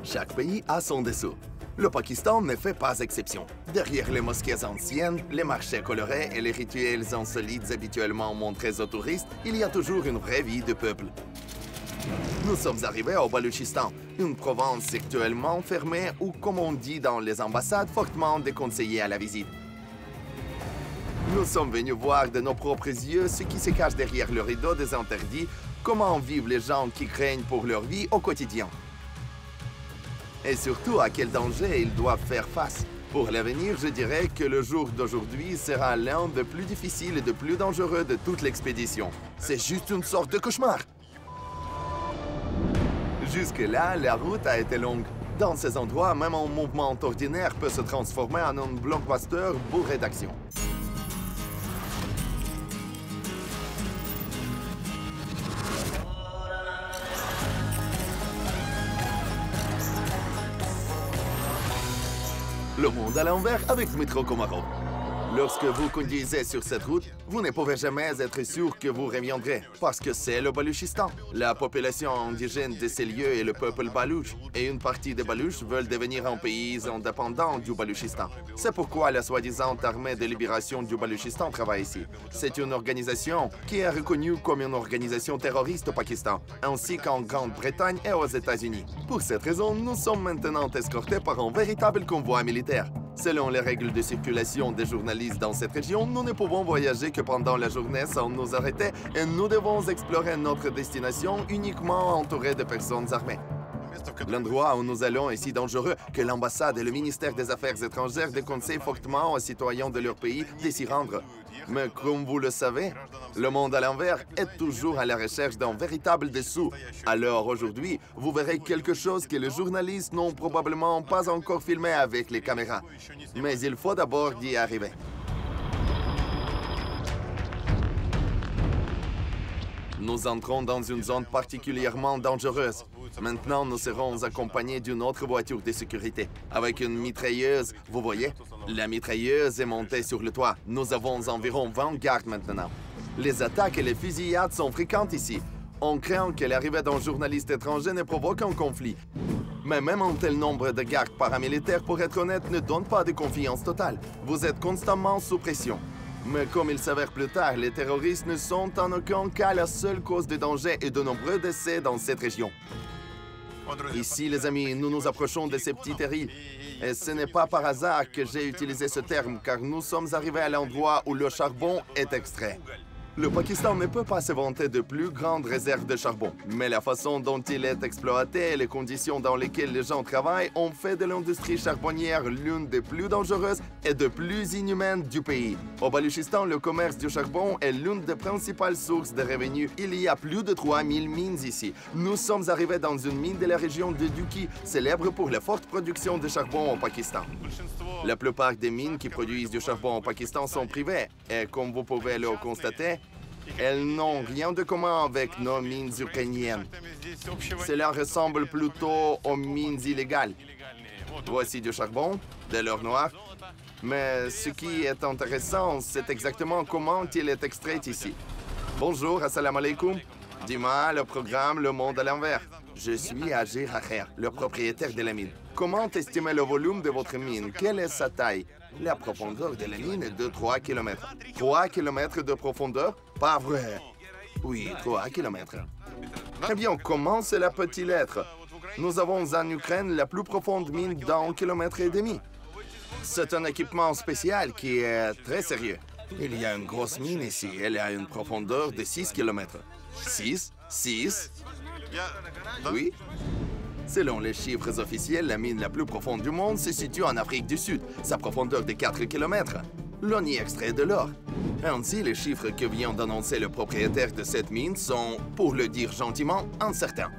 Chaque pays a son dessous. Le Pakistan ne fait pas exception. Derrière les mosquées anciennes, les marchés colorés et les rituels insolites habituellement montrés aux touristes, il y a toujours une vraie vie de peuple. Nous sommes arrivés au Baluchistan, une province actuellement fermée ou, comme on dit dans les ambassades, fortement déconseillée à la visite. Nous sommes venus voir de nos propres yeux ce qui se cache derrière le rideau des interdits, comment vivent les gens qui craignent pour leur vie au quotidien. Et surtout, à quel danger ils doivent faire face. Pour l'avenir, je dirais que le jour d'aujourd'hui sera l'un des plus difficiles et des plus dangereux de toute l'expédition. C'est juste une sorte de cauchemar. Jusque-là, la route a été longue. Dans ces endroits, même un mouvement ordinaire peut se transformer en un blockbuster bourré d'action. Le monde à l'envers avec Dmitro Komarov. Lorsque vous conduisez sur cette route, vous ne pouvez jamais être sûr que vous reviendrez, parce que c'est le Baluchistan. La population indigène de ces lieux est le peuple balouche, et une partie des Balouches veulent devenir un pays indépendant du Baluchistan. C'est pourquoi la soi-disant armée de libération du Baluchistan travaille ici. C'est une organisation qui est reconnue comme une organisation terroriste au Pakistan, ainsi qu'en Grande-Bretagne et aux États-Unis. Pour cette raison, nous sommes maintenant escortés par un véritable convoi militaire. Selon les règles de circulation des journalistes dans cette région, nous ne pouvons voyager que pendant la journée sans nous arrêter et nous devons explorer notre destination uniquement entourés de personnes armées. L'endroit où nous allons est si dangereux que l'ambassade et le ministère des Affaires étrangères déconseillent fortement aux citoyens de leur pays de s'y rendre. Mais comme vous le savez, le monde à l'envers est toujours à la recherche d'un véritable dessous. Alors aujourd'hui, vous verrez quelque chose que les journalistes n'ont probablement pas encore filmé avec les caméras. Mais il faut d'abord y arriver. Nous entrons dans une zone particulièrement dangereuse. Maintenant, nous serons accompagnés d'une autre voiture de sécurité, avec une mitrailleuse, vous voyez? La mitrailleuse est montée sur le toit. Nous avons environ 20 gardes maintenant. Les attaques et les fusillades sont fréquentes ici. On craint que l'arrivée d'un journaliste étranger ne provoque un conflit. Mais même un tel nombre de gardes paramilitaires, pour être honnête, ne donne pas de confiance totale. Vous êtes constamment sous pression. Mais comme il s'avère plus tard, les terroristes ne sont en aucun cas la seule cause de danger et de nombreux décès dans cette région. Ici, les amis, nous nous approchons de ces petits terrils. Et ce n'est pas par hasard que j'ai utilisé ce terme, car nous sommes arrivés à l'endroit où le charbon est extrait. Le Pakistan ne peut pas se vanter de plus grandes réserves de charbon, mais la façon dont il est exploité et les conditions dans lesquelles les gens travaillent ont fait de l'industrie charbonnière l'une des plus dangereuses et des plus inhumaines du pays. Au Baluchistan, le commerce du charbon est l'une des principales sources de revenus. Il y a plus de 3000 mines ici. Nous sommes arrivés dans une mine de la région de Duki, célèbre pour la forte production de charbon au Pakistan. La plupart des mines qui produisent du charbon au Pakistan sont privées, et comme vous pouvez le constater, elles n'ont rien de commun avec nos mines ukrainiennes. Cela ressemble plutôt aux mines illégales. Voici du charbon, de l'or noir. Mais ce qui est intéressant, c'est exactement comment il est extrait ici. Bonjour, assalamu alaikum. Dima, le programme Le Monde à l'envers. Je suis Agir Aher, le propriétaire de la mine. Comment estimer le volume de votre mine? Quelle est sa taille? La profondeur de la mine est de 3 km. 3 km de profondeur? Pas vrai. Oui, 3 km. Eh bien, comment cela peut-il être? Nous avons en Ukraine la plus profonde mine d'1,5 km. C'est un équipement spécial qui est très sérieux. Il y a une grosse mine ici. Elle a une profondeur de 6 km. 6? 6? Oui. Selon les chiffres officiels, la mine la plus profonde du monde se situe en Afrique du Sud. Sa profondeur de 4 km. L'on y extrait de l'or. Ainsi, les chiffres que vient d'annoncer le propriétaire de cette mine sont, pour le dire gentiment, incertains.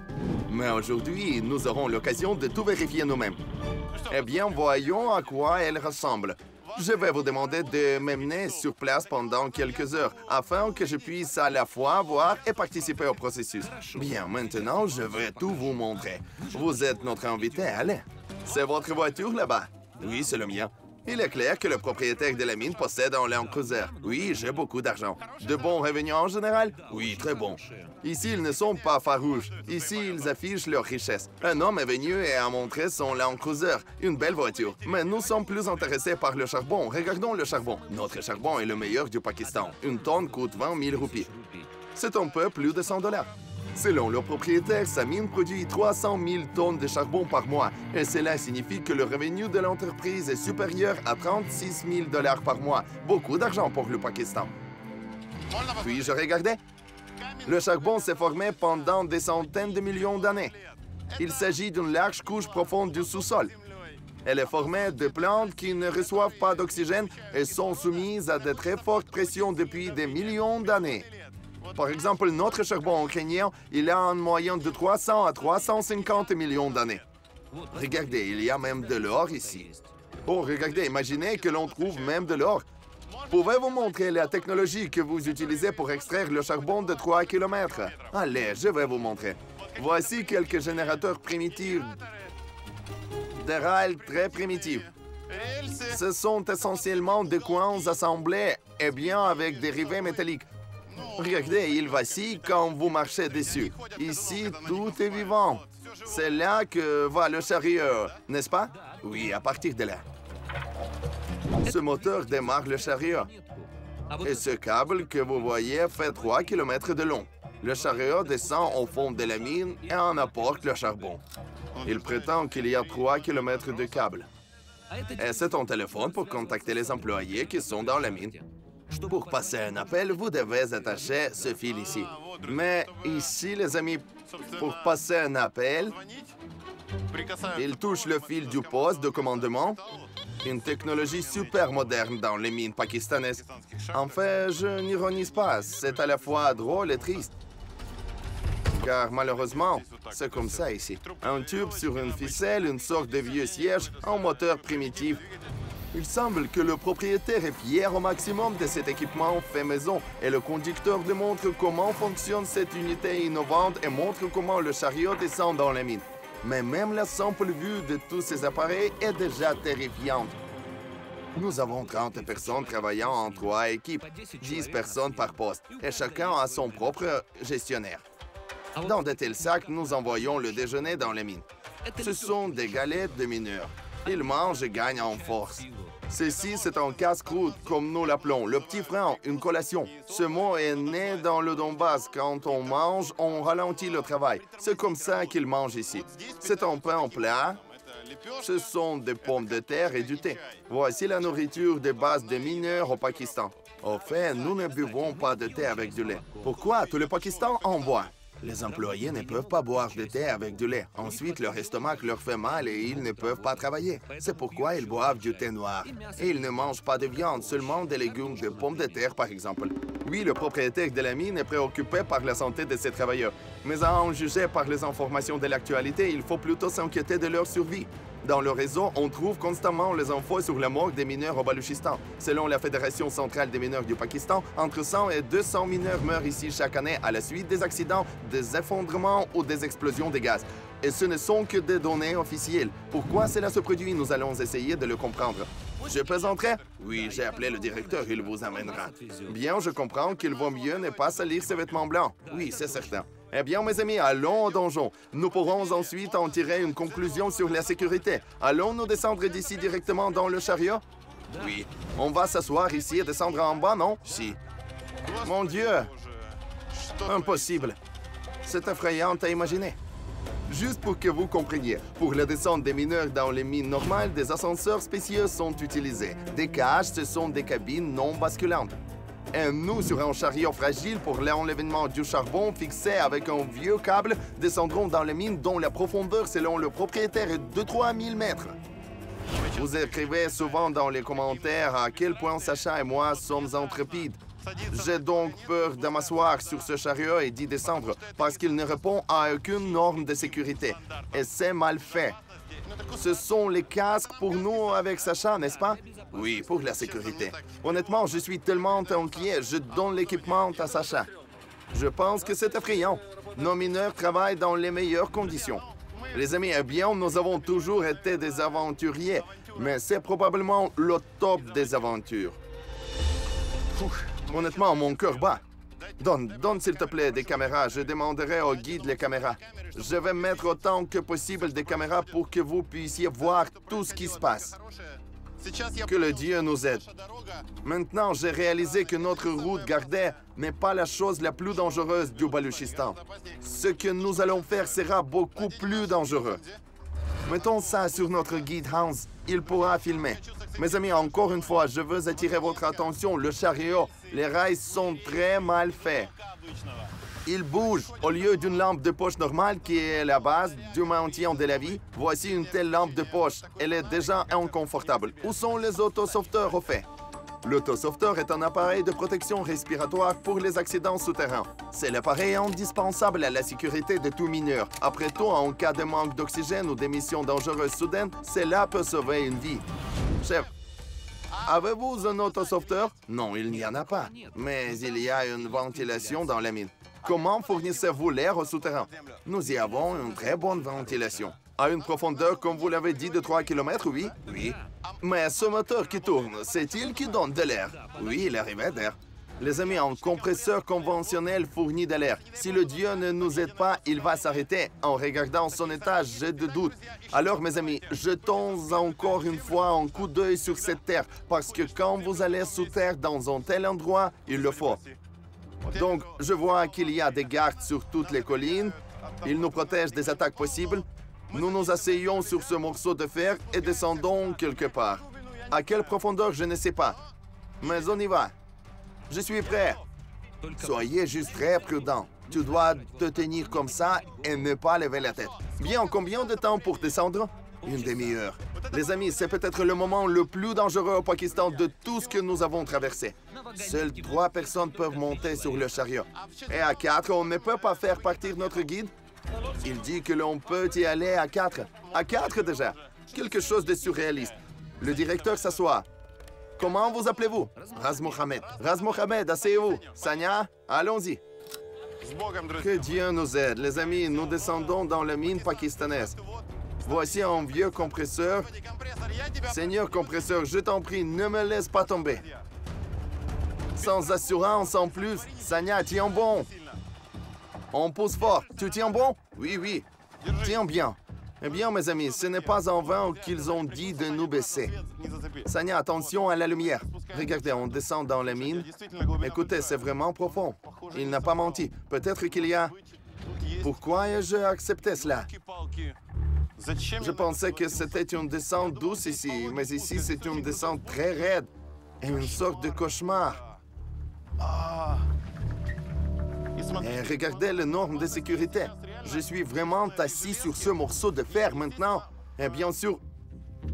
Mais aujourd'hui, nous aurons l'occasion de tout vérifier nous-mêmes. Eh bien, voyons à quoi elle ressemble. Je vais vous demander de m'emmener sur place pendant quelques heures, afin que je puisse à la fois voir et participer au processus. Bien, maintenant, je vais tout vous montrer. Vous êtes notre invité, allez. C'est votre voiture là-bas? Oui, c'est le mien. Il est clair que le propriétaire de la mine possède un Land Cruiser. Oui, j'ai beaucoup d'argent. De bons revenus en général? Oui, très bons. Ici, ils ne sont pas farouches. Ici, ils affichent leur richesse. Un homme est venu et a montré son Land Cruiser, une belle voiture. Mais nous sommes plus intéressés par le charbon. Regardons le charbon. Notre charbon est le meilleur du Pakistan. Une tonne coûte 20 000 roupies. C'est un peu plus de 100 $. Selon le propriétaire, sa mine produit 300 000 tonnes de charbon par mois, et cela signifie que le revenu de l'entreprise est supérieur à 36 000 $ par mois. Beaucoup d'argent pour le Pakistan. Puis je regardais. Le charbon s'est formé pendant des centaines de millions d'années. Il s'agit d'une large couche profonde du sous-sol. Elle est formée de plantes qui ne reçoivent pas d'oxygène et sont soumises à de très fortes pressions depuis des millions d'années. Par exemple, notre charbon ukrainien, il a en moyenne de 300 à 350 millions d'années. Regardez, il y a même de l'or ici. Oh, regardez, imaginez que l'on trouve même de l'or. Pouvez-vous montrer la technologie que vous utilisez pour extraire le charbon de 3 km? Allez, je vais vous montrer. Voici quelques générateurs primitifs. Des rails très primitifs. Ce sont essentiellement des coins assemblés et bien avec des rivets métalliques. Regardez, il vacille quand vous marchez dessus. Ici, tout est vivant. C'est là que va le chariot, n'est-ce pas? Oui, à partir de là. Ce moteur démarre le chariot. Et ce câble que vous voyez fait 3 km de long. Le chariot descend au fond de la mine et en apporte le charbon. Il prétend qu'il y a 3 km de câble. Et c'est ton téléphone pour contacter les employés qui sont dans la mine. Pour passer un appel, vous devez attacher ce fil ici. Mais ici, les amis, pour passer un appel, il touche le fil du poste de commandement. Une technologie super moderne dans les mines pakistanaises. En fait, je n'ironise pas. C'est à la fois drôle et triste. Car malheureusement, c'est comme ça ici. Un tube sur une ficelle, une sorte de vieux siège, un moteur primitif. Il semble que le propriétaire est fier au maximum de cet équipement fait maison et le conducteur démontre comment fonctionne cette unité innovante et montre comment le chariot descend dans la mine. Mais même la simple vue de tous ces appareils est déjà terrifiante. Nous avons 30 personnes travaillant en 3 équipes, 10 personnes par poste, et chacun a son propre gestionnaire. Dans de tels sacs, nous envoyons le déjeuner dans les mines. Ce sont des galettes de mineurs. Ils mangent et gagnent en force. Ceci, c'est un casse-croûte, comme nous l'appelons, le petit frein, une collation. Ce mot est né dans le Donbass. Quand on mange, on ralentit le travail. C'est comme ça qu'ils mangent ici. C'est un pain plat. Ce sont des pommes de terre et du thé. Voici la nourriture de base des mineurs au Pakistan. Au fait, nous ne buvons pas de thé avec du lait. Pourquoi? Tout le Pakistan en boit. Les employés ne peuvent pas boire de thé avec du lait. Ensuite, leur estomac leur fait mal et ils ne peuvent pas travailler. C'est pourquoi ils boivent du thé noir. Et ils ne mangent pas de viande, seulement des légumes, des pommes de terre, par exemple. Oui, le propriétaire de la mine est préoccupé par la santé de ses travailleurs. Mais à en juger par les informations de l'actualité, il faut plutôt s'inquiéter de leur survie. Dans le réseau, on trouve constamment les infos sur la mort des mineurs au Baluchistan. Selon la Fédération centrale des mineurs du Pakistan, entre 100 et 200 mineurs meurent ici chaque année à la suite des accidents, des effondrements ou des explosions de gaz. Et ce ne sont que des données officielles. Pourquoi cela se produit? Nous allons essayer de le comprendre. Je présenterai? Oui, j'ai appelé le directeur, il vous amènera. Bien, je comprends qu'il vaut mieux ne pas salir ses vêtements blancs. Oui, c'est certain. Eh bien, mes amis, allons au donjon. Nous pourrons ensuite en tirer une conclusion sur la sécurité. Allons-nous descendre d'ici directement dans le chariot? Oui. On va s'asseoir ici et descendre en bas, non? Si. Mon Dieu! Impossible. C'est effrayant à imaginer. Juste pour que vous compreniez, pour la descente des mineurs dans les mines normales, des ascenseurs spéciaux sont utilisés. Des cages, ce sont des cabines non basculantes. Et nous, sur un chariot fragile pour l'enlèvement du charbon fixé avec un vieux câble, descendrons dans les mines dont la profondeur, selon le propriétaire, est de 3000 mètres. Vous écrivez souvent dans les commentaires à quel point Sacha et moi sommes intrépides. J'ai donc peur de m'asseoir sur ce chariot et d'y descendre parce qu'il ne répond à aucune norme de sécurité. Et c'est mal fait. Ce sont les casques pour nous avec Sacha, n'est-ce pas? Oui, pour la sécurité. Honnêtement, je suis tellement inquiet, je donne l'équipement à Sacha. Je pense que c'est effrayant. Nos mineurs travaillent dans les meilleures conditions. Les amis, eh bien, nous avons toujours été des aventuriers, mais c'est probablement le top des aventures. Honnêtement, mon cœur bat. Donne s'il te plaît des caméras. Je demanderai au guide les caméras. Je vais mettre autant que possible des caméras pour que vous puissiez voir tout ce qui se passe. Que le Dieu nous aide. Maintenant, j'ai réalisé que notre route gardée n'est pas la chose la plus dangereuse du Baluchistan. Ce que nous allons faire sera beaucoup plus dangereux. Mettons ça sur notre guide Hans. Il pourra filmer. Mes amis, encore une fois, je veux attirer votre attention. Le chariot, les rails sont très mal faits. Il bouge. Au lieu d'une lampe de poche normale qui est la base du maintien de la vie, voici une telle lampe de poche. Elle est déjà inconfortable. Où sont les autosauveteurs au fait? L'autosauveteur est un appareil de protection respiratoire pour les accidents souterrains. C'est l'appareil indispensable à la sécurité de tout mineur. Après tout, en cas de manque d'oxygène ou d'émissions dangereuses soudaines, cela peut sauver une vie. Chef, avez-vous un autosauveteur? Non, il n'y en a pas. Mais il y a une ventilation dans la mine. Comment fournissez-vous l'air au souterrain? Nous y avons une très bonne ventilation. À une profondeur, comme vous l'avez dit, de 3 km, oui? Oui. Mais ce moteur qui tourne, c'est il qui donne de l'air? Oui, il arrive d'air. Les amis, un compresseur conventionnel fournit de l'air. Si le Dieu ne nous aide pas, il va s'arrêter. En regardant son état, j'ai de doutes. Alors, mes amis, jetons encore une fois un coup d'œil sur cette terre, parce que quand vous allez sous terre dans un tel endroit, il le faut. Donc, je vois qu'il y a des gardes sur toutes les collines. Ils nous protègent des attaques possibles. Nous nous asseyons sur ce morceau de fer et descendons quelque part. À quelle profondeur, je ne sais pas. Mais on y va. Je suis prêt. Soyez juste très prudent. Tu dois te tenir comme ça et ne pas lever la tête. Bien, combien de temps pour descendre? Une demi-heure. Les amis, c'est peut-être le moment le plus dangereux au Pakistan de tout ce que nous avons traversé. Seules 3 personnes peuvent monter sur le chariot. Et à 4, on ne peut pas faire partir notre guide? Il dit que l'on peut y aller à 4. À 4 déjà. Quelque chose de surréaliste. Le directeur s'assoit. Comment vous appelez-vous? Raz Mohamed. Raz Mohamed, asseyez-vous. Sanya, allons-y. Que Dieu nous aide. Les amis, nous descendons dans la mine pakistanaise. Voici un vieux compresseur. Seigneur compresseur, je t'en prie, ne me laisse pas tomber. Sans assurance en plus. Sanya, tiens bon. On pousse fort. Tu tiens bon? Oui, oui. Tiens bien. Eh bien, mes amis, ce n'est pas en vain qu'ils ont dit de nous baisser. Sanya, attention à la lumière. Regardez, on descend dans la mine. Écoutez, c'est vraiment profond. Il n'a pas menti. Peut-être qu'il y a... Pourquoi ai-je accepté cela? Je pensais que c'était une descente douce ici, mais ici, c'est une descente très raide et une sorte de cauchemar. Et regardez les normes de sécurité. Je suis vraiment assis sur ce morceau de fer maintenant. Et bien sûr,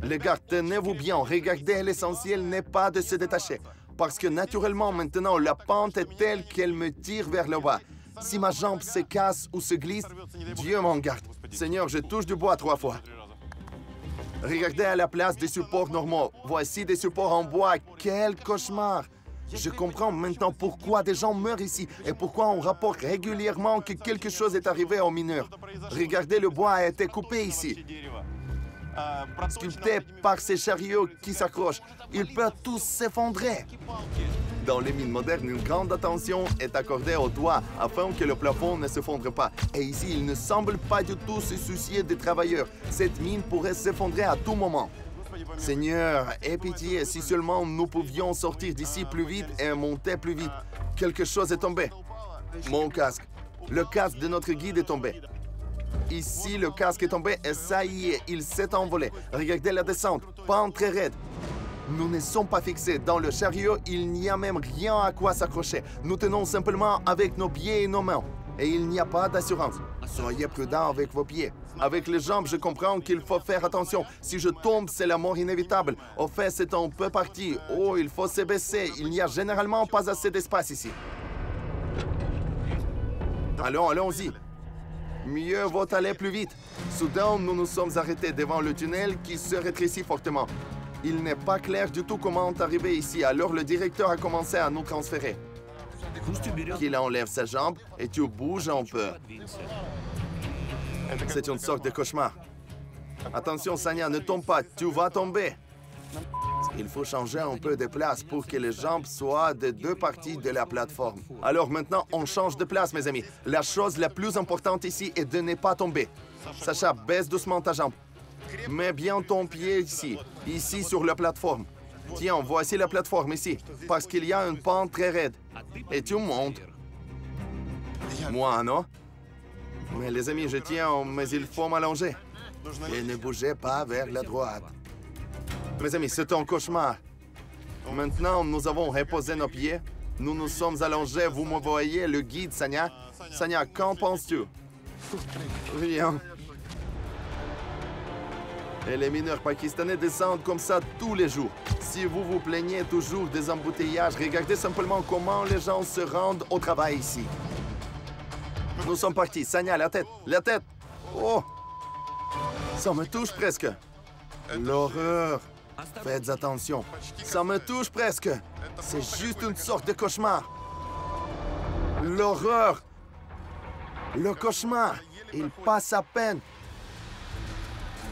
les gars, tenez-vous bien. Regardez, l'essentiel n'est pas de se détacher. Parce que naturellement, maintenant, la pente est telle qu'elle me tire vers le bas. Si ma jambe se casse ou se glisse, Dieu m'en garde. Seigneur, je touche du bois 3 fois. Regardez à la place des supports normaux. Voici des supports en bois. Quel cauchemar! Je comprends maintenant pourquoi des gens meurent ici et pourquoi on rapporte régulièrement que quelque chose est arrivé aux mineurs. Regardez, le bois a été coupé ici. Sculpté par ces chariots qui s'accrochent. Ils peuvent tous s'effondrer. Dans les mines modernes, une grande attention est accordée aux toits afin que le plafond ne s'effondre pas. Et ici, il ne semble pas du tout se soucier des travailleurs. Cette mine pourrait s'effondrer à tout moment. Seigneur, aie pitié, si seulement nous pouvions sortir d'ici plus vite et monter plus vite. Quelque chose est tombé. Mon casque. Le casque de notre guide est tombé. Ici, le casque est tombé et ça y est, il s'est envolé. Regardez la descente, pente très raide. Nous ne sommes pas fixés. Dans le chariot, il n'y a même rien à quoi s'accrocher. Nous tenons simplement avec nos pieds et nos mains. Et il n'y a pas d'assurance. Soyez prudents avec vos pieds. Avec les jambes, je comprends qu'il faut faire attention. Si je tombe, c'est la mort inévitable. Au fait, c'est un peu parti. Oh, il faut se baisser. Il n'y a généralement pas assez d'espace ici. Allons-y. Mieux vaut aller plus vite. Soudain, nous nous sommes arrêtés devant le tunnel qui se rétrécit fortement. Il n'est pas clair du tout comment arriver ici, alors le directeur a commencé à nous transférer. Qu'il enlève sa jambe et tu bouges un peu. C'est une sorte de cauchemar. Attention, Sanya, ne tombe pas, tu vas tomber. Il faut changer un peu de place pour que les jambes soient des deux parties de la plateforme. Alors maintenant, on change de place, mes amis. La chose la plus importante ici est de ne pas tomber. Sacha, baisse doucement ta jambe. Mets bien ton pied ici sur la plateforme. Tiens, voici la plateforme ici, parce qu'il y a une pente très raide. Et tu montes. Moi, non? Mais les amis, je tiens, mais il faut m'allonger. Et ne bougez pas vers la droite. Mes amis, c'est un cauchemar. Maintenant, nous avons reposé nos pieds. Nous nous sommes allongés. Vous me voyez, le guide, Sanya. Sanya, qu'en penses-tu? Rien. Et les mineurs pakistanais descendent comme ça tous les jours. Si vous vous plaignez toujours des embouteillages, regardez simplement comment les gens se rendent au travail ici. Nous sommes partis. Sanya, la tête. La tête. Oh! Ça me touche presque. L'horreur. Faites attention. Ça me touche presque. C'est juste une sorte de cauchemar. L'horreur. Le cauchemar. Il passe à peine.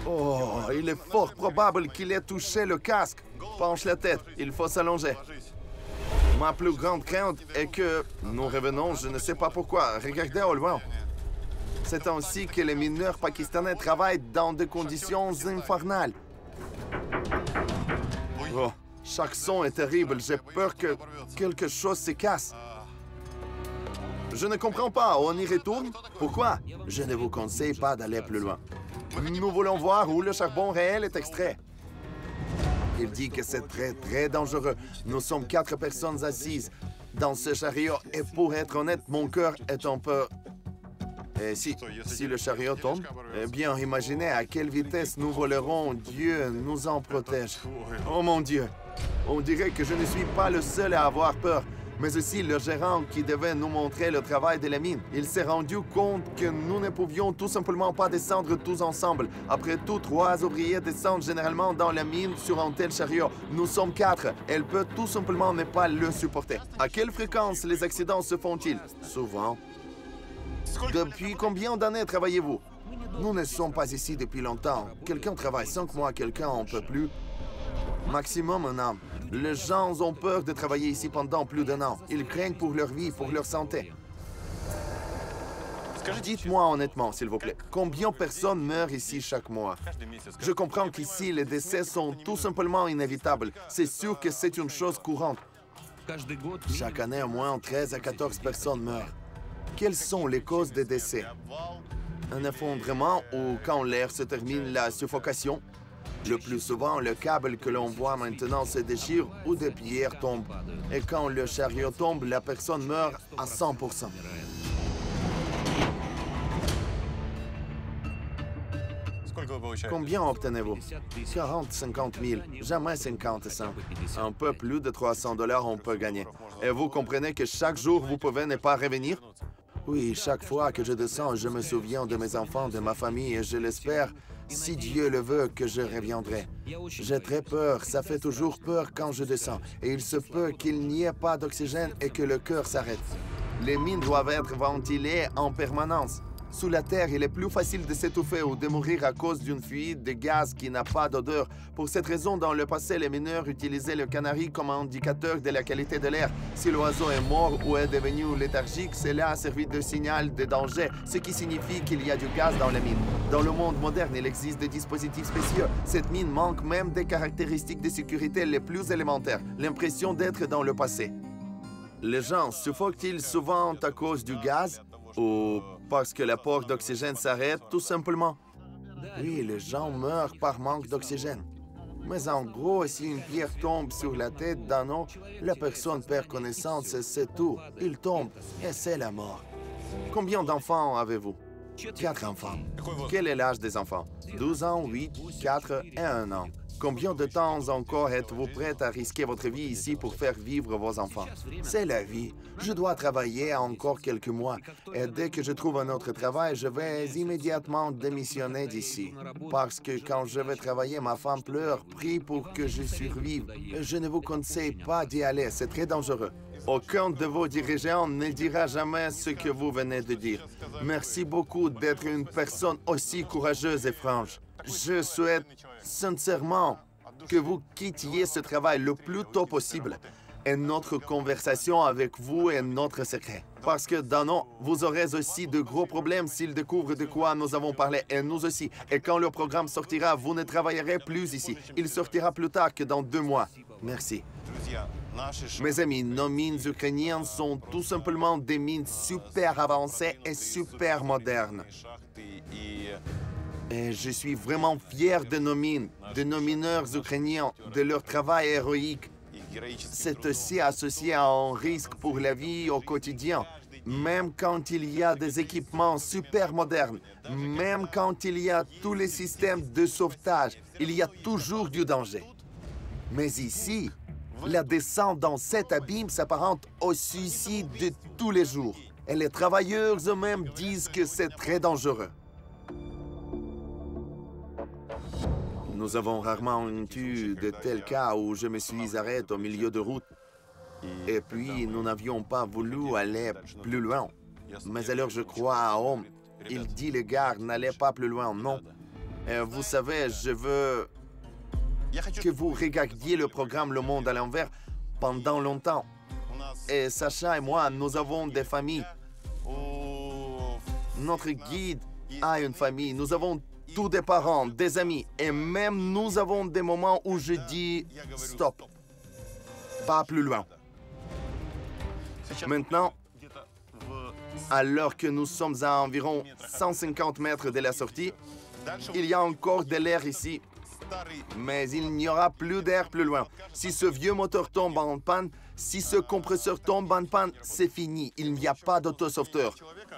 Oh, il est fort probable qu'il ait touché le casque. Penche la tête. Il faut s'allonger. Ma plus grande crainte est que nous revenons, je ne sais pas pourquoi. Regardez au loin. C'est ainsi que les mineurs pakistanais travaillent dans des conditions infernales. Oh, chaque son est terrible. J'ai peur que quelque chose se casse. Je ne comprends pas. On y retourne? Pourquoi? Je ne vous conseille pas d'aller plus loin. Nous voulons voir où le charbon réel est extrait. Il dit que c'est très dangereux. Nous sommes 4 personnes assises dans ce chariot et pour être honnête, mon cœur est un peu... Et si le chariot tombe, eh bien, imaginez à quelle vitesse nous volerons. Dieu nous en protège. Oh mon Dieu! On dirait que je ne suis pas le seul à avoir peur, mais aussi le gérant qui devait nous montrer le travail de la mine. Il s'est rendu compte que nous ne pouvions tout simplement pas descendre tous ensemble. Après tout, 3 ouvriers descendent généralement dans la mine sur un tel chariot. Nous sommes 4. Elle peut tout simplement ne pas le supporter. À quelle fréquence les accidents se font-ils? Souvent. Depuis combien d'années travaillez-vous? Nous ne sommes pas ici depuis longtemps. Quelqu'un travaille 5 mois, quelqu'un en peut plus. Maximum 1 an. Les gens ont peur de travailler ici pendant plus d'1 an. Ils craignent pour leur vie, pour leur santé. Dites-moi honnêtement, s'il vous plaît, combien de personnes meurent ici chaque mois? Je comprends qu'ici, les décès sont tout simplement inévitables. C'est sûr que c'est une chose courante. Chaque année, au moins 13 à 14 personnes meurent. Quelles sont les causes des décès? Un effondrement ou quand l'air se termine, la suffocation? Le plus souvent, le câble que l'on voit maintenant se déchire ou des pierres tombent. Et quand le chariot tombe, la personne meurt à 100%. Combien obtenez-vous? 40, 50 000. Jamais 50 100. Un peu plus de 300 $, on peut gagner. Et vous comprenez que chaque jour, vous pouvez ne pas revenir? Oui, chaque fois que je descends, je me souviens de mes enfants, de ma famille, et je l'espère, si Dieu le veut, que je reviendrai. J'ai très peur, ça fait toujours peur quand je descends, et il se peut qu'il n'y ait pas d'oxygène et que le cœur s'arrête. Les mines doivent être ventilées en permanence. Sous la terre, il est plus facile de s'étouffer ou de mourir à cause d'une fuite de gaz qui n'a pas d'odeur. Pour cette raison, dans le passé, les mineurs utilisaient le canari comme indicateur de la qualité de l'air. Si l'oiseau est mort ou est devenu léthargique, cela a servi de signal de danger, ce qui signifie qu'il y a du gaz dans la mine. Dans le monde moderne, il existe des dispositifs spéciaux. Cette mine manque même des caractéristiques de sécurité les plus élémentaires, l'impression d'être dans le passé. Les gens suffoquent-ils souvent à cause du gaz ou parce que l'apport d'oxygène s'arrête tout simplement? Oui, les gens meurent par manque d'oxygène. Mais en gros, si une pierre tombe sur la tête d'un homme, la personne perd connaissance et c'est tout. Il tombe et c'est la mort. Combien d'enfants avez-vous? 4 enfants. Quel est l'âge des enfants? 12 ans, 8, 4 et 1 an. Combien de temps encore êtes-vous prêt à risquer votre vie ici pour faire vivre vos enfants? C'est la vie. Je dois travailler encore quelques mois. Et dès que je trouve un autre travail, je vais immédiatement démissionner d'ici. Parce que quand je vais travailler, ma femme pleure, prie pour que je survive. Je ne vous conseille pas d'y aller, c'est très dangereux. Aucun de vos dirigeants ne dira jamais ce que vous venez de dire. Merci beaucoup d'être une personne aussi courageuse et franche. Je souhaite sincèrement que vous quittiez ce travail le plus tôt possible. Et notre conversation avec vous est notre secret. Parce que dans non, vous aurez aussi de gros problèmes s'ils découvrent de quoi nous avons parlé, et nous aussi. Et quand le programme sortira, vous ne travaillerez plus ici. Il sortira plus tard que dans 2 mois. Merci. Mes amis, nos mines ukrainiennes sont tout simplement des mines super avancées et super modernes. Et je suis vraiment fier de nos mines, de nos mineurs ukrainiens, de leur travail héroïque. C'est aussi associé à un risque pour la vie au quotidien. Même quand il y a des équipements super modernes, même quand il y a tous les systèmes de sauvetage, il y a toujours du danger. Mais ici, la descente dans cet abîme s'apparente au suicide de tous les jours. Et les travailleurs eux-mêmes disent que c'est très dangereux. Nous avons rarement eu de tels cas où je me suis arrêté au milieu de route. Et puis, nous n'avions pas voulu aller plus loin. Mais alors, je crois à Homme. Il dit, les gars, n'allez pas plus loin, non. Et vous savez, je veux que vous regardiez le programme Le Monde à l'envers pendant longtemps. Et Sacha et moi, nous avons des familles. Notre guide a une famille. Nous avons tous des parents, des amis. Et même nous avons des moments où je dis « stop ». Pas plus loin. Maintenant, alors que nous sommes à environ 150 mètres de la sortie, il y a encore de l'air ici, mais il n'y aura plus d'air plus loin. Si ce vieux moteur tombe en panne, si ce compresseur tombe en panne, c'est fini. Il n'y a pas d'autosauveteur.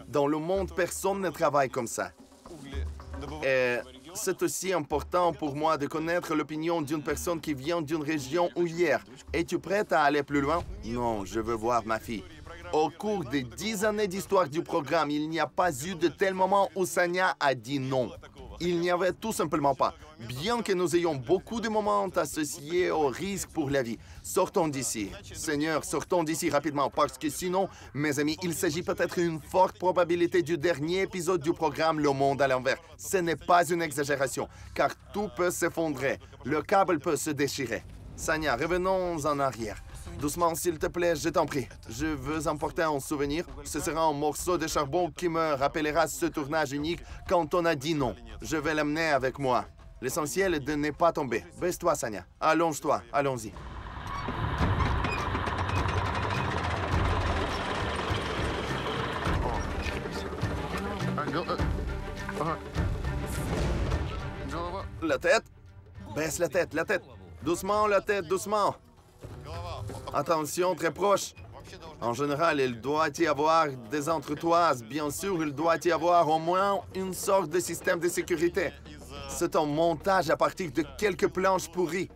Dans le monde, personne ne travaille comme ça. Et c'est aussi important pour moi de connaître l'opinion d'une personne qui vient d'une région ouvrière. Es-tu prête à aller plus loin? Non, je veux voir ma fille. Au cours des 10 années d'histoire du programme, il n'y a pas eu de tel moment où Sanya a dit non. Il n'y avait tout simplement pas. Bien que nous ayons beaucoup de moments associés au risque pour la vie. Sortons d'ici. Seigneur, sortons d'ici rapidement, parce que sinon, mes amis, il s'agit peut-être d'une forte probabilité du dernier épisode du programme Le Monde à l'envers. Ce n'est pas une exagération, car tout peut s'effondrer. Le câble peut se déchirer. Sanya, revenons en arrière. Doucement, s'il te plaît, je t'en prie. Je veux emporter un souvenir. Ce sera un morceau de charbon qui me rappellera ce tournage unique quand on a dit non. Je vais l'amener avec moi. L'essentiel est de ne pas tomber. Baisse-toi, Sanya. Allonge-toi. Allons-y. La tête. Baisse la tête, la tête. Doucement, la tête, doucement. Attention, très proche. En général, il doit y avoir des entretoises. Bien sûr, il doit y avoir au moins une sorte de système de sécurité. C'est un montage à partir de quelques planches pourries.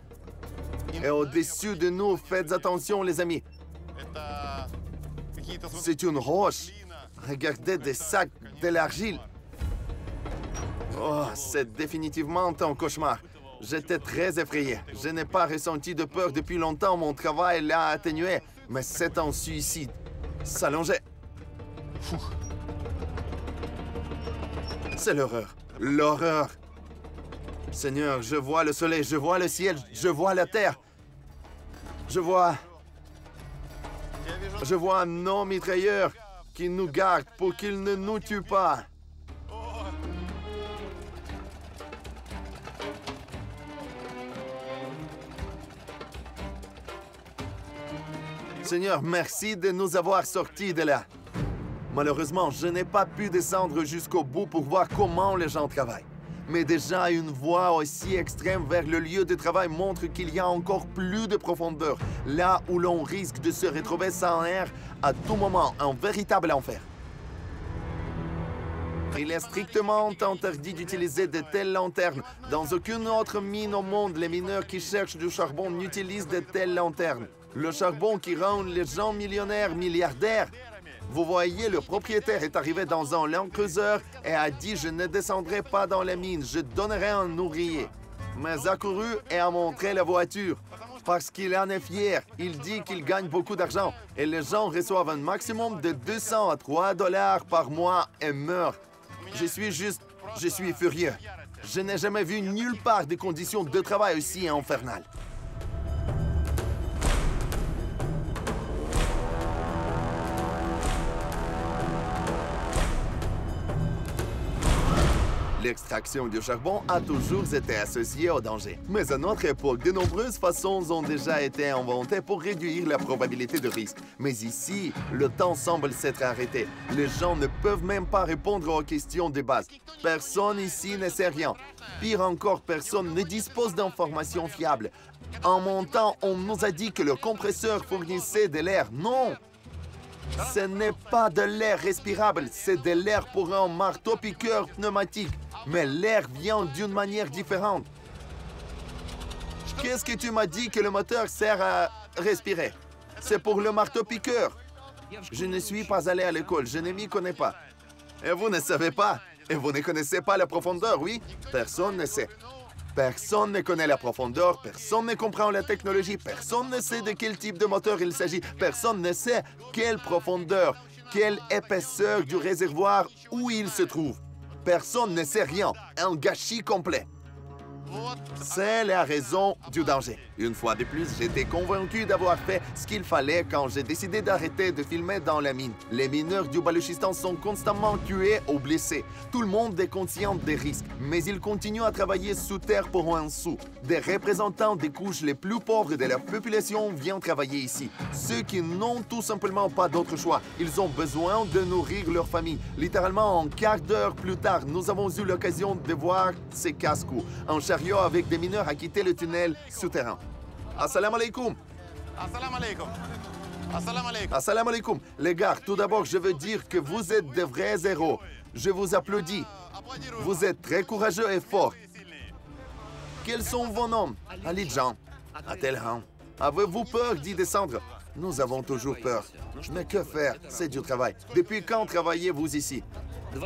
Et au-dessus de nous, faites attention, les amis. C'est une roche. Regardez des sacs, de l'argile. Oh, c'est définitivement un cauchemar. J'étais très effrayé. Je n'ai pas ressenti de peur depuis longtemps. Mon travail l'a atténué. Mais c'est un suicide. S'allonger. C'est l'horreur. L'horreur. Seigneur, je vois le soleil, je vois le ciel, je vois la terre. Je vois nos mitrailleurs qui nous gardent pour qu'ils ne nous tuent pas. Seigneur, merci de nous avoir sortis de là. Malheureusement, je n'ai pas pu descendre jusqu'au bout pour voir comment les gens travaillent. Mais déjà, une voie aussi extrême vers le lieu de travail montre qu'il y a encore plus de profondeur, là où l'on risque de se retrouver sans air à tout moment, un véritable enfer. Il est strictement interdit d'utiliser de telles lanternes. Dans aucune autre mine au monde, les mineurs qui cherchent du charbon n'utilisent de telles lanternes. Le charbon qui rend les gens millionnaires, milliardaires. Vous voyez, le propriétaire est arrivé dans un Land Cruiser et a dit « Je ne descendrai pas dans les mines, je donnerai un ouvrier ». Mais a couru et a montré la voiture. Parce qu'il en est fier. Il dit qu'il gagne beaucoup d'argent. Et les gens reçoivent un maximum de 200 à 3 dollars par mois et meurent. Je suis furieux. Je n'ai jamais vu nulle part des conditions de travail aussi infernales. L'extraction du charbon a toujours été associée au danger. Mais à notre époque, de nombreuses façons ont déjà été inventées pour réduire la probabilité de risque. Mais ici, le temps semble s'être arrêté. Les gens ne peuvent même pas répondre aux questions de base. Personne ici ne sait rien. Pire encore, personne ne dispose d'informations fiables. En montant, on nous a dit que le compresseur fournissait de l'air. Non! Ce n'est pas de l'air respirable, c'est de l'air pour un marteau-piqueur pneumatique. Mais l'air vient d'une manière différente. Qu'est-ce que tu m'as dit que le moteur sert à respirer? C'est pour le marteau-piqueur. Je ne suis pas allé à l'école, je ne m'y connais pas. Et vous ne savez pas? Et vous ne connaissez pas la profondeur, oui? Personne ne sait. Personne ne connaît la profondeur, personne ne comprend la technologie, personne ne sait de quel type de moteur il s'agit, personne ne sait quelle profondeur, quelle épaisseur du réservoir où il se trouve. Personne ne sait rien, un gâchis complet. C'est la raison du danger. Une fois de plus, j'étais convaincu d'avoir fait ce qu'il fallait quand j'ai décidé d'arrêter de filmer dans la mine. Les mineurs du Baloutchistan sont constamment tués ou blessés. Tout le monde est conscient des risques, mais ils continuent à travailler sous terre pour un sou. Des représentants des couches les plus pauvres de la population viennent travailler ici. Ceux qui n'ont tout simplement pas d'autre choix. Ils ont besoin de nourrir leur famille. Littéralement, un quart d'heure plus tard, nous avons eu l'occasion de voir ces casse-cou. Un chariot avec des mineurs a quitté le tunnel souterrain. Assalamu alaikum. Assalamu alaikum. Assalamu alaikum. Assalamu alaikum. Les gars, tout d'abord, je veux dire que vous êtes de vrais héros. Je vous applaudis. Vous êtes très courageux et forts. Quels sont vos noms? Ali Jean. Atelhan. Avez-vous peur d'y descendre? Nous avons toujours peur. Mais que faire? C'est du travail. Depuis quand travaillez-vous ici?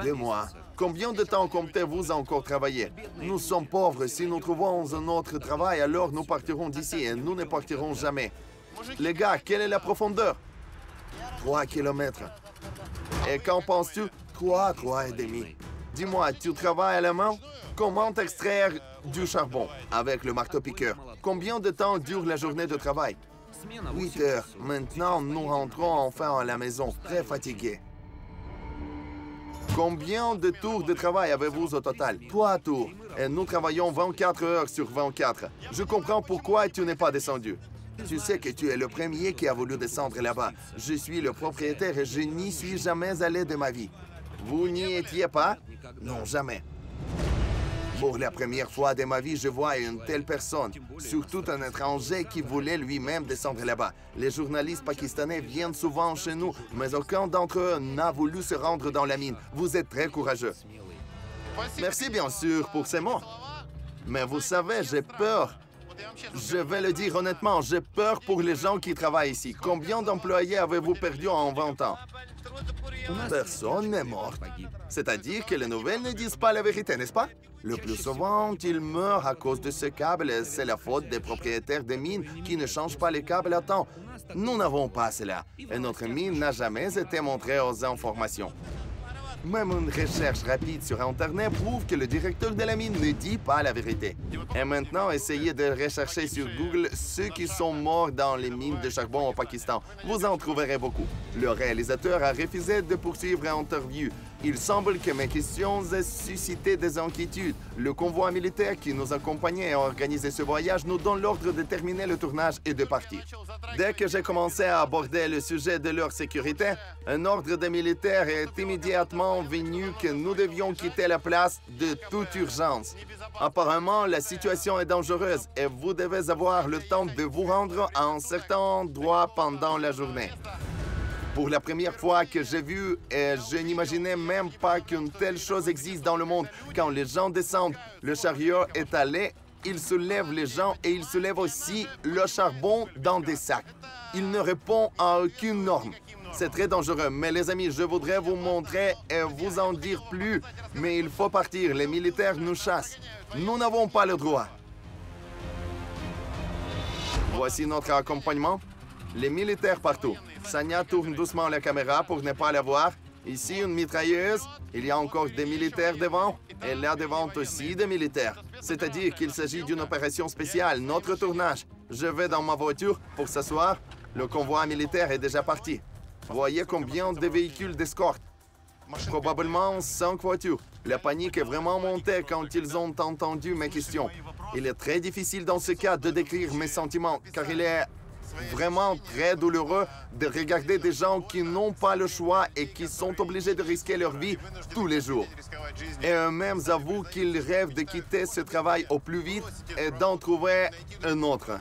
2 mois. Combien de temps comptez-vous encore travailler? Nous sommes pauvres. Si nous trouvons un autre travail, alors nous partirons d'ici et nous ne partirons jamais. Les gars, quelle est la profondeur? 3 kilomètres. Et qu'en penses-tu? 3 et demi. Dis-moi, tu travailles à la main? Comment extraire du charbon avec le marteau-piqueur? Combien de temps dure la journée de travail? 8 heures. Maintenant, nous rentrons enfin à la maison, très fatigués. Combien de tours de travail avez-vous au total? 3 tours. Et nous travaillons 24 heures sur 24. Je comprends pourquoi tu n'es pas descendu. Tu sais que tu es le premier qui a voulu descendre là-bas. Je suis le propriétaire et je n'y suis jamais allé de ma vie. Vous n'y étiez pas? Non, jamais. Pour la première fois de ma vie, je vois une telle personne, surtout un étranger qui voulait lui-même descendre là-bas. Les journalistes pakistanais viennent souvent chez nous, mais aucun d'entre eux n'a voulu se rendre dans la mine. Vous êtes très courageux. Merci bien sûr pour ces mots. Mais vous savez, j'ai peur. Je vais le dire honnêtement, j'ai peur pour les gens qui travaillent ici. Combien d'employés avez-vous perdu en 20 ans? Personne n'est mort. C'est-à-dire que les nouvelles ne disent pas la vérité, n'est-ce pas? Le plus souvent, ils meurent à cause de ce câble et c'est la faute des propriétaires des mines qui ne changent pas les câbles à temps. Nous n'avons pas cela et notre mine n'a jamais été montrée aux informations. Même une recherche rapide sur Internet prouve que le directeur de la mine ne dit pas la vérité. Et maintenant, essayez de rechercher sur Google ceux qui sont morts dans les mines de charbon au Pakistan. Vous en trouverez beaucoup. Le réalisateur a refusé de poursuivre l'interview. Il semble que mes questions aient suscité des inquiétudes. Le convoi militaire qui nous accompagnait à organiser ce voyage nous donne l'ordre de terminer le tournage et de partir. Dès que j'ai commencé à aborder le sujet de leur sécurité, un ordre des militaires est immédiatement venu que nous devions quitter la place de toute urgence. Apparemment, la situation est dangereuse et vous devez avoir le temps de vous rendre à un certain endroit pendant la journée. Pour la première fois que j'ai vu, et je n'imaginais même pas qu'une telle chose existe dans le monde. Quand les gens descendent, le chariot est allé, il soulève les gens et il soulève aussi le charbon dans des sacs. Il ne répond à aucune norme. C'est très dangereux, mais les amis, je voudrais vous montrer et vous en dire plus. Mais il faut partir, les militaires nous chassent. Nous n'avons pas le droit. Voici notre accompagnement. Les militaires partout. Sanya tourne doucement la caméra pour ne pas la voir. Ici, une mitrailleuse. Il y a encore des militaires devant. Et là devant aussi des militaires. C'est-à-dire qu'il s'agit d'une opération spéciale, notre tournage. Je vais dans ma voiture pour s'asseoir. Le convoi militaire est déjà parti. Voyez combien de véhicules d'escorte. Probablement 5 voitures. La panique est vraiment montée quand ils ont entendu mes questions. Il est très difficile dans ce cas de décrire mes sentiments, car il est vraiment très douloureux de regarder des gens qui n'ont pas le choix et qui sont obligés de risquer leur vie tous les jours. Et eux-mêmes avouent qu'ils rêvent de quitter ce travail au plus vite et d'en trouver un autre.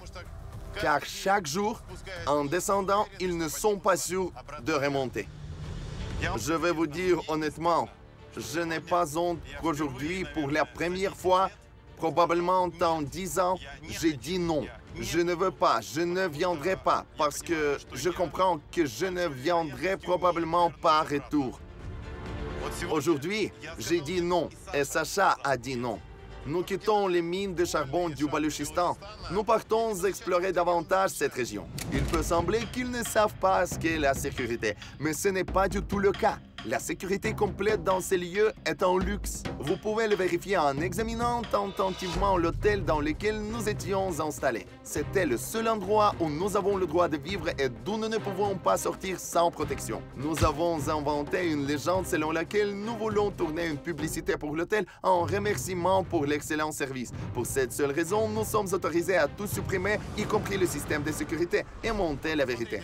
Car chaque jour, en descendant, ils ne sont pas sûrs de remonter. Je vais vous dire honnêtement, je n'ai pas honte qu'aujourd'hui, pour la première fois, probablement en 10 ans, j'ai dit non. Je ne veux pas, je ne viendrai pas, parce que je comprends que je ne viendrai probablement pas retour. Aujourd'hui, j'ai dit non, et Sacha a dit non. Nous quittons les mines de charbon du Baluchistan. Nous partons explorer davantage cette région. Il peut sembler qu'ils ne savent pas ce qu'est la sécurité, mais ce n'est pas du tout le cas. La sécurité complète dans ces lieux est un luxe. Vous pouvez le vérifier en examinant attentivement l'hôtel dans lequel nous étions installés. C'était le seul endroit où nous avons le droit de vivre et d'où nous ne pouvons pas sortir sans protection. Nous avons inventé une légende selon laquelle nous voulons tourner une publicité pour l'hôtel en remerciement pour l'excellent service. Pour cette seule raison, nous sommes autorisés à tout supprimer, y compris le système de sécurité, et monter la vérité.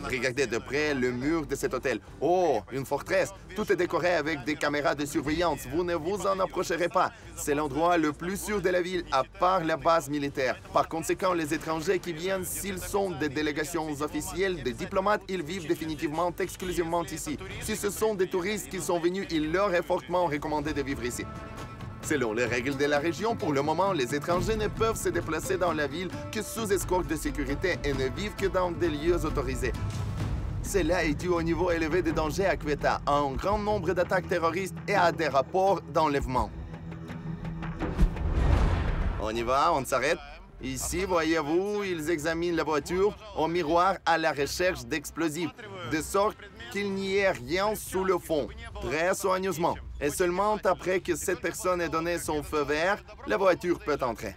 Regardez de près le mur de cet hôtel. Oh, une forteresse! Tout est décoré avec des caméras de surveillance. Vous ne vous en approcherez pas. C'est l'endroit le plus sûr de la ville, à part la base militaire. Par conséquent, les étrangers qui viennent, s'ils sont des délégations officielles, des diplomates, ils vivent définitivement exclusivement ici. Si ce sont des touristes qui sont venus, il leur est fortement recommandé de vivre ici. Selon les règles de la région, pour le moment, les étrangers ne peuvent se déplacer dans la ville que sous escorte de sécurité et ne vivent que dans des lieux autorisés. Cela est dû au niveau élevé des dangers à Quetta, à un grand nombre d'attaques terroristes et à des rapports d'enlèvement. On y va, on s'arrête. Ici, voyez-vous, ils examinent la voiture au miroir à la recherche d'explosifs, de sorte qu'il n'y ait rien sous le fond, très soigneusement. Et seulement après que cette personne ait donné son feu vert, la voiture peut entrer.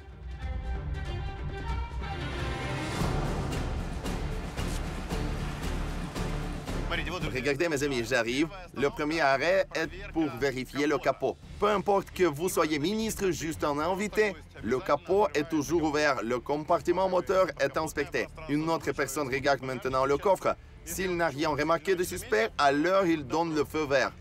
Regardez mes amis, j'arrive. Le premier arrêt est pour vérifier le capot. Peu importe que vous soyez ministre, juste un invité, le capot est toujours ouvert. Le compartiment moteur est inspecté. Une autre personne regarde maintenant le coffre. S'il n'a rien remarqué de suspect, alors il donne le feu vert.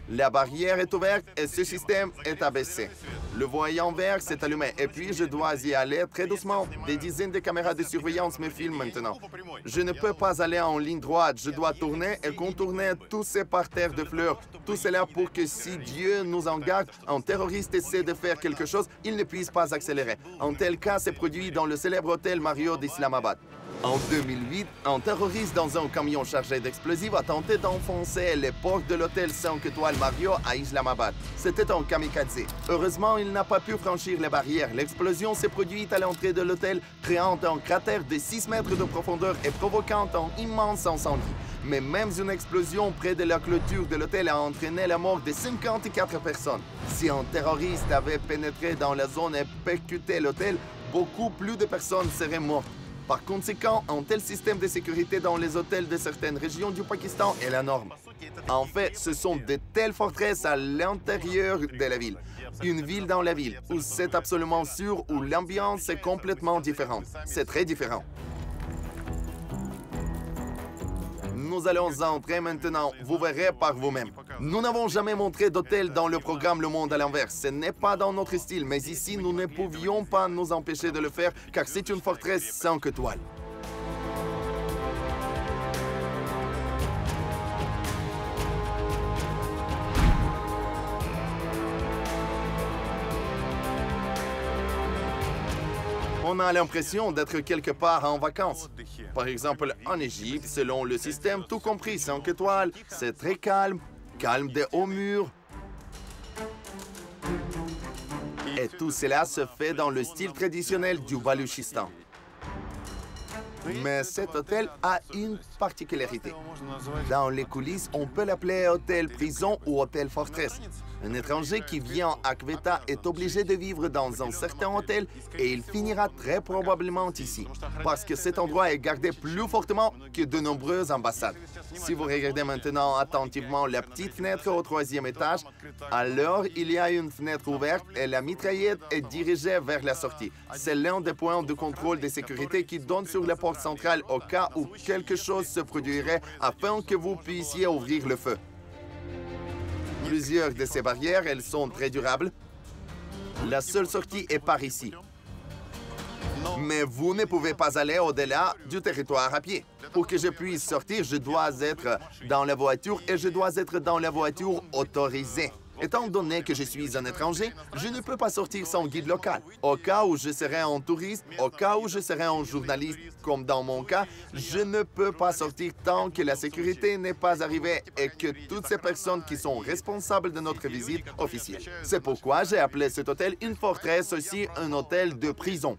La barrière est ouverte et ce système est abaissé. Le voyant vert s'est allumé et puis je dois y aller très doucement. Des dizaines de caméras de surveillance me filment maintenant. Je ne peux pas aller en ligne droite. Je dois tourner et contourner tous ces parterres de fleurs. Tout cela pour que si Dieu nous en garde, un terroriste essaie de faire quelque chose, il ne puisse pas accélérer. Un tel cas s'est produit dans le célèbre hôtel Marriott d'Islamabad. En 2008, un terroriste dans un camion chargé d'explosifs a tenté d'enfoncer les portes de l'hôtel 5 étoiles Marriott à Islamabad. C'était un kamikaze. Heureusement, il n'a pas pu franchir les barrières. L'explosion s'est produite à l'entrée de l'hôtel, créant un cratère de 6 mètres de profondeur et provoquant un immense incendie. Mais même une explosion près de la clôture de l'hôtel a entraîné la mort de 54 personnes. Si un terroriste avait pénétré dans la zone et percuté l'hôtel, beaucoup plus de personnes seraient mortes. Par conséquent, un tel système de sécurité dans les hôtels de certaines régions du Pakistan est la norme. En fait, ce sont de telles forteresses à l'intérieur de la ville. Une ville dans la ville, où c'est absolument sûr, où l'ambiance est complètement différente. C'est très différent. Nous allons entrer maintenant, vous verrez par vous-même. Nous n'avons jamais montré d'hôtel dans le programme Le Monde à l'envers. Ce n'est pas dans notre style, mais ici, nous ne pouvions pas nous empêcher de le faire, car c'est une forteresse 5 étoiles. On a l'impression d'être quelque part en vacances. Par exemple, en Égypte, selon le système tout compris 5 étoiles, c'est très calme, calme des hauts murs. Et tout cela se fait dans le style traditionnel du Baluchistan. Mais cet hôtel a une particularité. Dans les coulisses, on peut l'appeler hôtel-prison ou hôtel-forteresse. Un étranger qui vient à Kveta est obligé de vivre dans un certain hôtel et il finira très probablement ici, parce que cet endroit est gardé plus fortement que de nombreuses ambassades. Si vous regardez maintenant attentivement la petite fenêtre au 3e étage, alors il y a une fenêtre ouverte et la mitraillette est dirigée vers la sortie. C'est l'un des points de contrôle de sécurité qui donne sur la porte centrale au cas où quelque chose se produirait afin que vous puissiez ouvrir le feu. Plusieurs de ces barrières, elles sont très durables. La seule sortie est par ici. Mais vous ne pouvez pas aller au-delà du territoire à pied. Pour que je puisse sortir, je dois être dans la voiture et je dois être dans la voiture autorisée. Étant donné que je suis un étranger, je ne peux pas sortir sans guide local. Au cas où je serais un touriste, au cas où je serais un journaliste, comme dans mon cas, je ne peux pas sortir tant que la sécurité n'est pas arrivée et que toutes ces personnes qui sont responsables de notre visite officielle. C'est pourquoi j'ai appelé cet hôtel une forteresse, aussi un hôtel de prison.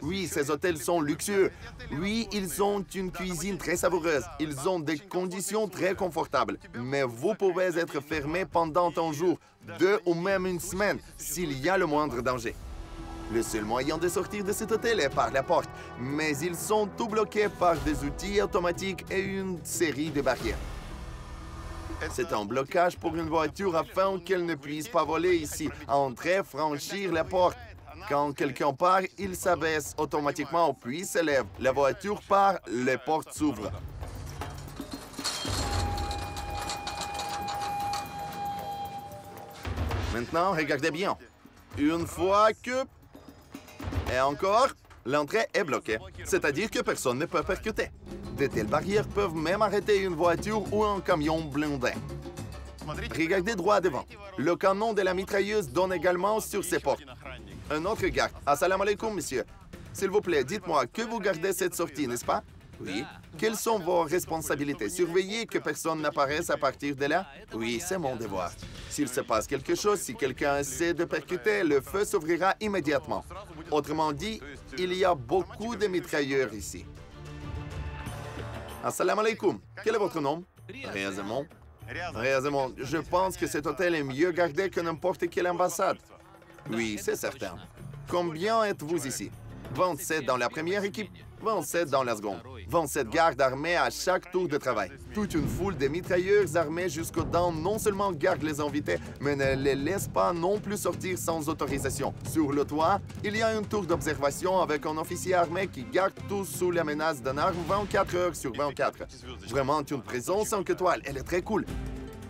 Oui, ces hôtels sont luxueux. Oui, ils ont une cuisine très savoureuse. Ils ont des conditions très confortables. Mais vous pouvez être fermé pendant un jour, 2 ou même une semaine, s'il y a le moindre danger. Le seul moyen de sortir de cet hôtel est par la porte, mais ils sont tout bloqués par des outils automatiques et une série de barrières. C'est un blocage pour une voiture afin qu'elle ne puisse pas voler ici, entrer, franchir la porte. Quand quelqu'un part, il s'abaisse automatiquement puis s'élève. La voiture part, les portes s'ouvrent. Maintenant, regardez bien. Une fois que... Et encore, l'entrée est bloquée. C'est-à-dire que personne ne peut percuter. De telles barrières peuvent même arrêter une voiture ou un camion blindé. Regardez droit devant. Le canon de la mitrailleuse donne également sur ces portes. Un autre garde. Assalamu alaikum, monsieur. S'il vous plaît, dites-moi que vous gardez cette sortie, n'est-ce pas? Oui. Quelles sont vos responsabilités? Surveiller que personne n'apparaisse à partir de là? Oui, c'est mon devoir. S'il se passe quelque chose, si quelqu'un essaie de percuter, le feu s'ouvrira immédiatement. Autrement dit, il y a beaucoup de mitrailleurs ici. Assalamu alaikum. Quel est votre nom? Réazemon. Réazemon, je pense que cet hôtel est mieux gardé que n'importe quelle ambassade. Oui, c'est certain. Combien êtes-vous ici? 27 dans la première équipe, 27 dans la seconde. 27 gardes armés à chaque tour de travail. Toute une foule de mitrailleurs armés jusqu'aux dents non seulement gardent les invités, mais ne les laissent pas non plus sortir sans autorisation. Sur le toit, il y a une tour d'observation avec un officier armé qui garde tous sous la menace d'un arme 24 heures sur 24. Vraiment une présence 5 étoiles, elle est très cool.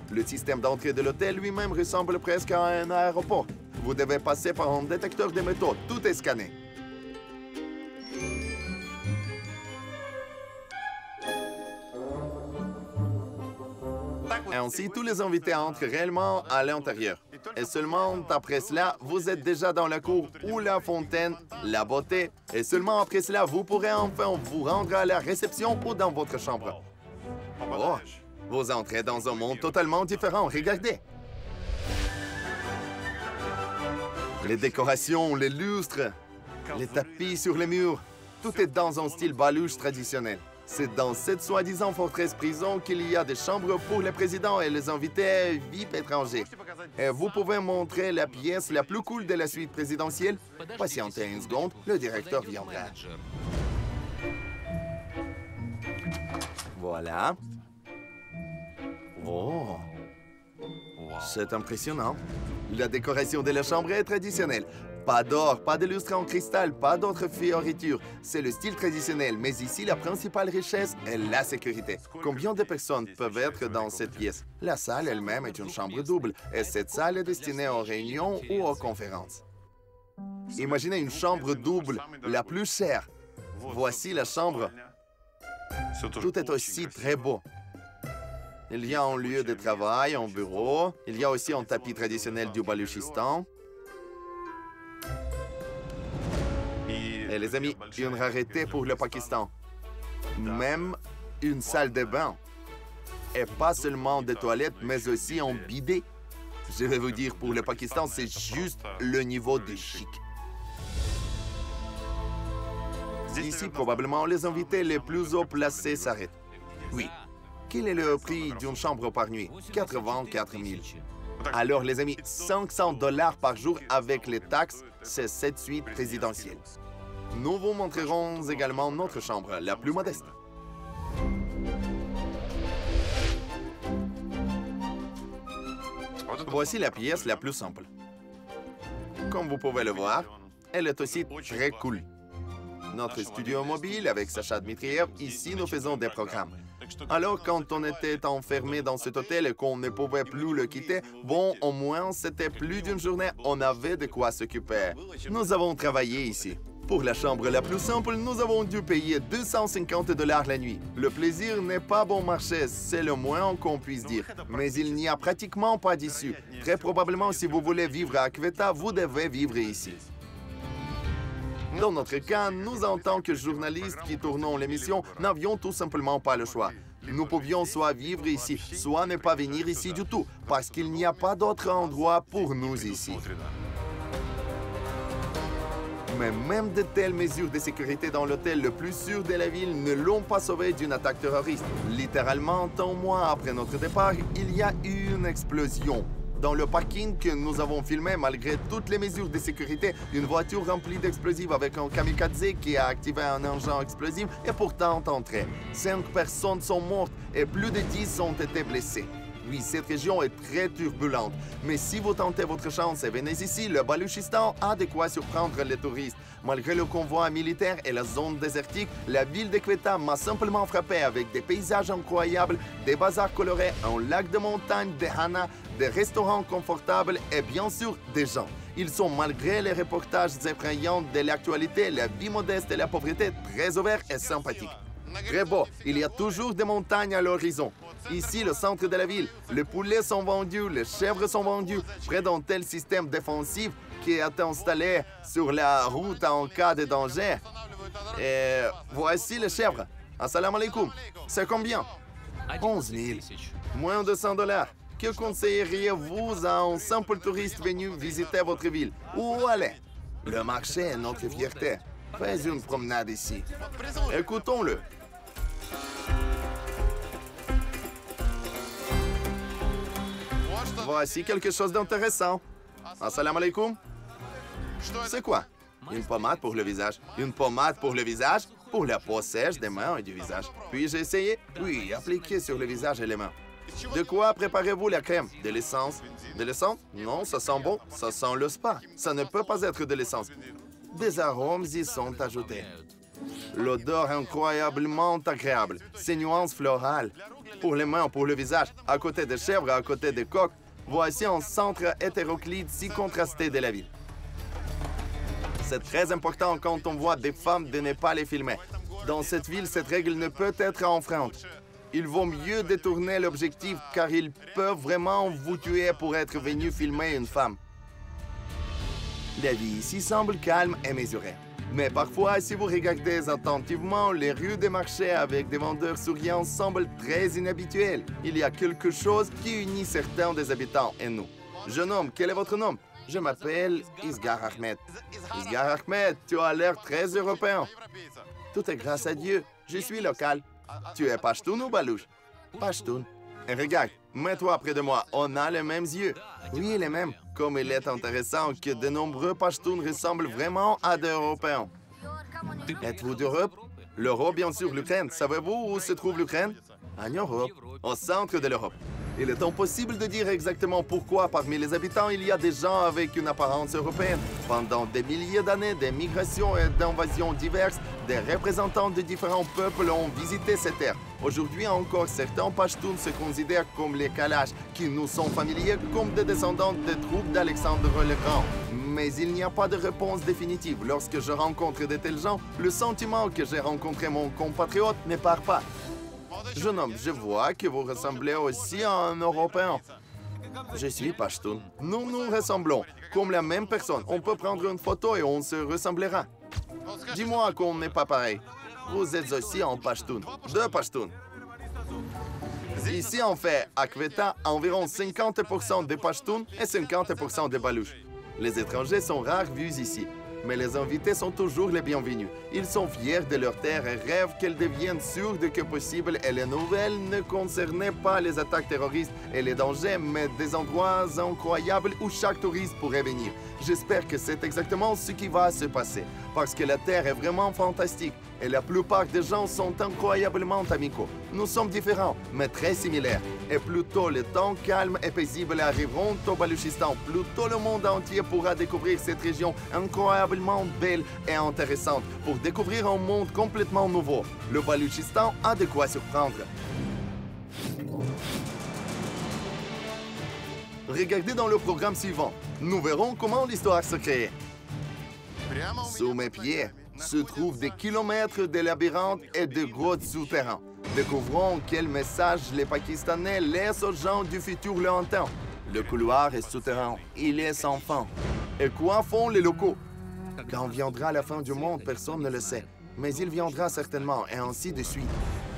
Le système d'entrée de l'hôtel lui-même ressemble presque à un aéroport. Vous devez passer par un détecteur de métaux. Tout est scanné. Ainsi, tous les invités entrent réellement à l'intérieur. Et seulement après cela, vous êtes déjà dans la cour ou la fontaine, la beauté. Et seulement après cela, vous pourrez enfin vous rendre à la réception ou dans votre chambre. Oh, vous entrez dans un monde totalement différent. Regardez. Les décorations, les lustres, les tapis sur les murs, tout est dans un style balouche traditionnel. C'est dans cette soi-disant forteresse-prison qu'il y a des chambres pour les présidents et les invités VIP étrangers. Et vous pouvez montrer la pièce la plus cool de la suite présidentielle? Patientez une seconde, le directeur viendra. Voilà. Oh! C'est impressionnant. La décoration de la chambre est traditionnelle. Pas d'or, pas de lustre en cristal, pas d'autres fioritures. C'est le style traditionnel, mais ici, la principale richesse est la sécurité. Combien de personnes peuvent être dans cette pièce? La salle elle-même est une chambre double, et cette salle est destinée aux réunions ou aux conférences. Imaginez une chambre double, la plus chère. Voici la chambre. Tout est aussi très beau. Il y a un lieu de travail, un bureau. Il y a aussi un tapis traditionnel du Balouchistan. Et les amis, une rareté pour le Pakistan. Même une salle de bain. Et pas seulement des toilettes, mais aussi un bidet. Je vais vous dire, pour le Pakistan, c'est juste le niveau de chic. Ici, probablement, les invités les plus haut placés s'arrêtent. Oui. Quel est le prix d'une chambre par nuit? 84 000. Alors, les amis, 500 $ par jour avec les taxes, c'est cette suite présidentielle. Nous vous montrerons également notre chambre, la plus modeste. Voici la pièce la plus simple. Comme vous pouvez le voir, elle est aussi très cool. Notre studio mobile avec Sacha Dmitriev, ici nous faisons des programmes. Alors quand on était enfermé dans cet hôtel et qu'on ne pouvait plus le quitter, bon, au moins c'était plus d'une journée, on avait de quoi s'occuper. Nous avons travaillé ici. Pour la chambre la plus simple, nous avons dû payer 250 $ la nuit. Le plaisir n'est pas bon marché, c'est le moins qu'on puisse dire. Mais il n'y a pratiquement pas d'issue. Très probablement, si vous voulez vivre à Kveta, vous devez vivre ici. Dans notre cas, nous, en tant que journalistes qui tournons l'émission, n'avions tout simplement pas le choix. Nous pouvions soit vivre ici, soit ne pas venir ici du tout, parce qu'il n'y a pas d'autre endroit pour nous ici. Mais même de telles mesures de sécurité dans l'hôtel le plus sûr de la ville ne l'ont pas sauvé d'une attaque terroriste. Littéralement, un mois après notre départ, il y a eu une explosion. Dans le parking que nous avons filmé, malgré toutes les mesures de sécurité, une voiture remplie d'explosifs avec un kamikaze qui a activé un engin explosif est pourtant entrée. 5 personnes sont mortes et plus de 10 ont été blessées. Oui, cette région est très turbulente, mais si vous tentez votre chance et venez ici, le Balouchistan a de quoi surprendre les touristes. Malgré le convoi militaire et la zone désertique, la ville de Kveta m'a simplement frappé avec des paysages incroyables, des bazars colorés, un lac de montagne, des hanas, des restaurants confortables et bien sûr des gens. Ils sont, malgré les reportages effrayants de l'actualité, la vie modeste et la pauvreté, très ouverts et sympathiques. Très beau, il y a toujours des montagnes à l'horizon. Ici, le centre de la ville, les poulets sont vendus, les chèvres sont vendus, près d'un tel système défensif qui est installé sur la route en cas de danger. Et voici les chèvres. Assalamu alaikum. C'est combien? 11 000. Moins de 100 $. Que conseilleriez-vous à un simple touriste venu visiter votre ville? Où aller? Le marché est notre fierté. Fais une promenade ici. Écoutons-le. Voici quelque chose d'intéressant. Assalamu alaikum. C'est quoi? Une pommade pour le visage. Une pommade pour le visage? Pour la peau sèche des mains et du visage. Puis-je essayer? Oui, appliquez sur le visage et les mains. De quoi préparez-vous la crème? De l'essence? De l'essence? Non, ça sent bon. Ça sent le spa. Ça ne peut pas être de l'essence. Des arômes y sont ajoutés. L'odeur incroyablement agréable. Ces nuances florales. Pour les mains, pour le visage, à côté des chèvres, à côté des coqs, voici un centre hétéroclite si contrasté de la ville. C'est très important quand on voit des femmes de ne pas les filmer. Dans cette ville, cette règle ne peut être enfreinte. Il vaut mieux détourner l'objectif car ils peuvent vraiment vous tuer pour être venus filmer une femme. La vie ici semble calme et mesurée. Mais parfois, si vous regardez attentivement, les rues des marchés avec des vendeurs souriants semblent très inhabituelles. Il y a quelque chose qui unit certains des habitants et nous. Jeune homme, quel est votre nom? Je m'appelle Isgar Ahmed. Isgar Ahmed, tu as l'air très européen. Tout est grâce à Dieu. Je suis local. Tu es Pashtun ou Balouche? Pashtun. Et regarde, mets-toi près de moi. On a les mêmes yeux. Oui, les mêmes. Comme il est intéressant que de nombreux Pashtuns ressemblent vraiment à des Européens. Êtes-vous d'Europe? L'Europe, bien sûr, l'Ukraine. Savez-vous où se trouve l'Ukraine? En Europe, au centre de l'Europe. Il est impossible de dire exactement pourquoi parmi les habitants il y a des gens avec une apparence européenne. Pendant des milliers d'années, des migrations et d'invasions diverses, des représentants de différents peuples ont visité ces terres. Aujourd'hui encore, certains Pashtuns se considèrent comme les Kalash, qui nous sont familiers comme des descendants des troupes d'Alexandre le Grand. Mais il n'y a pas de réponse définitive. Lorsque je rencontre de tels gens, le sentiment que j'ai rencontré mon compatriote ne part pas. Jeune homme, je vois que vous ressemblez aussi à un Européen. Je suis Pashtun. Nous nous ressemblons. Comme la même personne, on peut prendre une photo et on se ressemblera. Dis-moi qu'on n'est pas pareil. Vous êtes aussi un Pashtun. Deux Pashtuns. Ici, on fait à Kveta environ 50% de Pashtuns et 50% de Balouches. Les étrangers sont rares vus ici. Mais les invités sont toujours les bienvenus. Ils sont fiers de leur terre et rêvent qu'elle devienne sûre de que possible. Et les nouvelles ne concernaient pas les attaques terroristes et les dangers, mais des endroits incroyables où chaque touriste pourrait venir. J'espère que c'est exactement ce qui va se passer, parce que la Terre est vraiment fantastique et la plupart des gens sont incroyablement amicaux. Nous sommes différents, mais très similaires. Et plus tôt les temps calmes et paisibles arriveront au Baluchistan, plus tôt le monde entier pourra découvrir cette région incroyablement belle et intéressante pour découvrir un monde complètement nouveau. Le Baluchistan a de quoi surprendre. Regardez dans le programme suivant. Nous verrons comment l'histoire se crée. Sous mes pieds se trouvent des kilomètres de labyrinthes et de grottes souterrains. Découvrons quel message les Pakistanais laissent aux gens du futur lointain. Le couloir est souterrain, il est sans fin. Et quoi font les locaux? Quand viendra la fin du monde, personne ne le sait. Mais il viendra certainement, et ainsi de suite.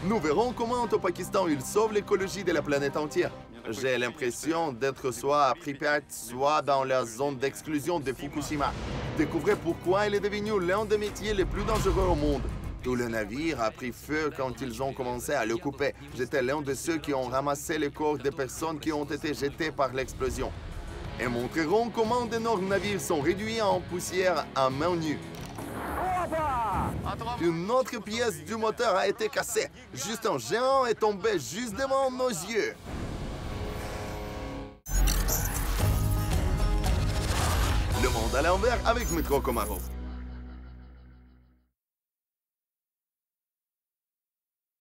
Nous verrons comment au Pakistan ils sauvent l'écologie de la planète entière. J'ai l'impression d'être soit à Pripyat, soit dans la zone d'exclusion de Fukushima. Découvrez pourquoi il est devenu l'un des métiers les plus dangereux au monde. Tout le navire a pris feu quand ils ont commencé à le couper. J'étais l'un de ceux qui ont ramassé les corps des personnes qui ont été jetées par l'explosion. Et montreront comment d'énormes navires sont réduits en poussière à main nue. Une autre pièce du moteur a été cassée. Juste un géant est tombé juste devant nos yeux. Le monde à l'envers avec Metro Komarov.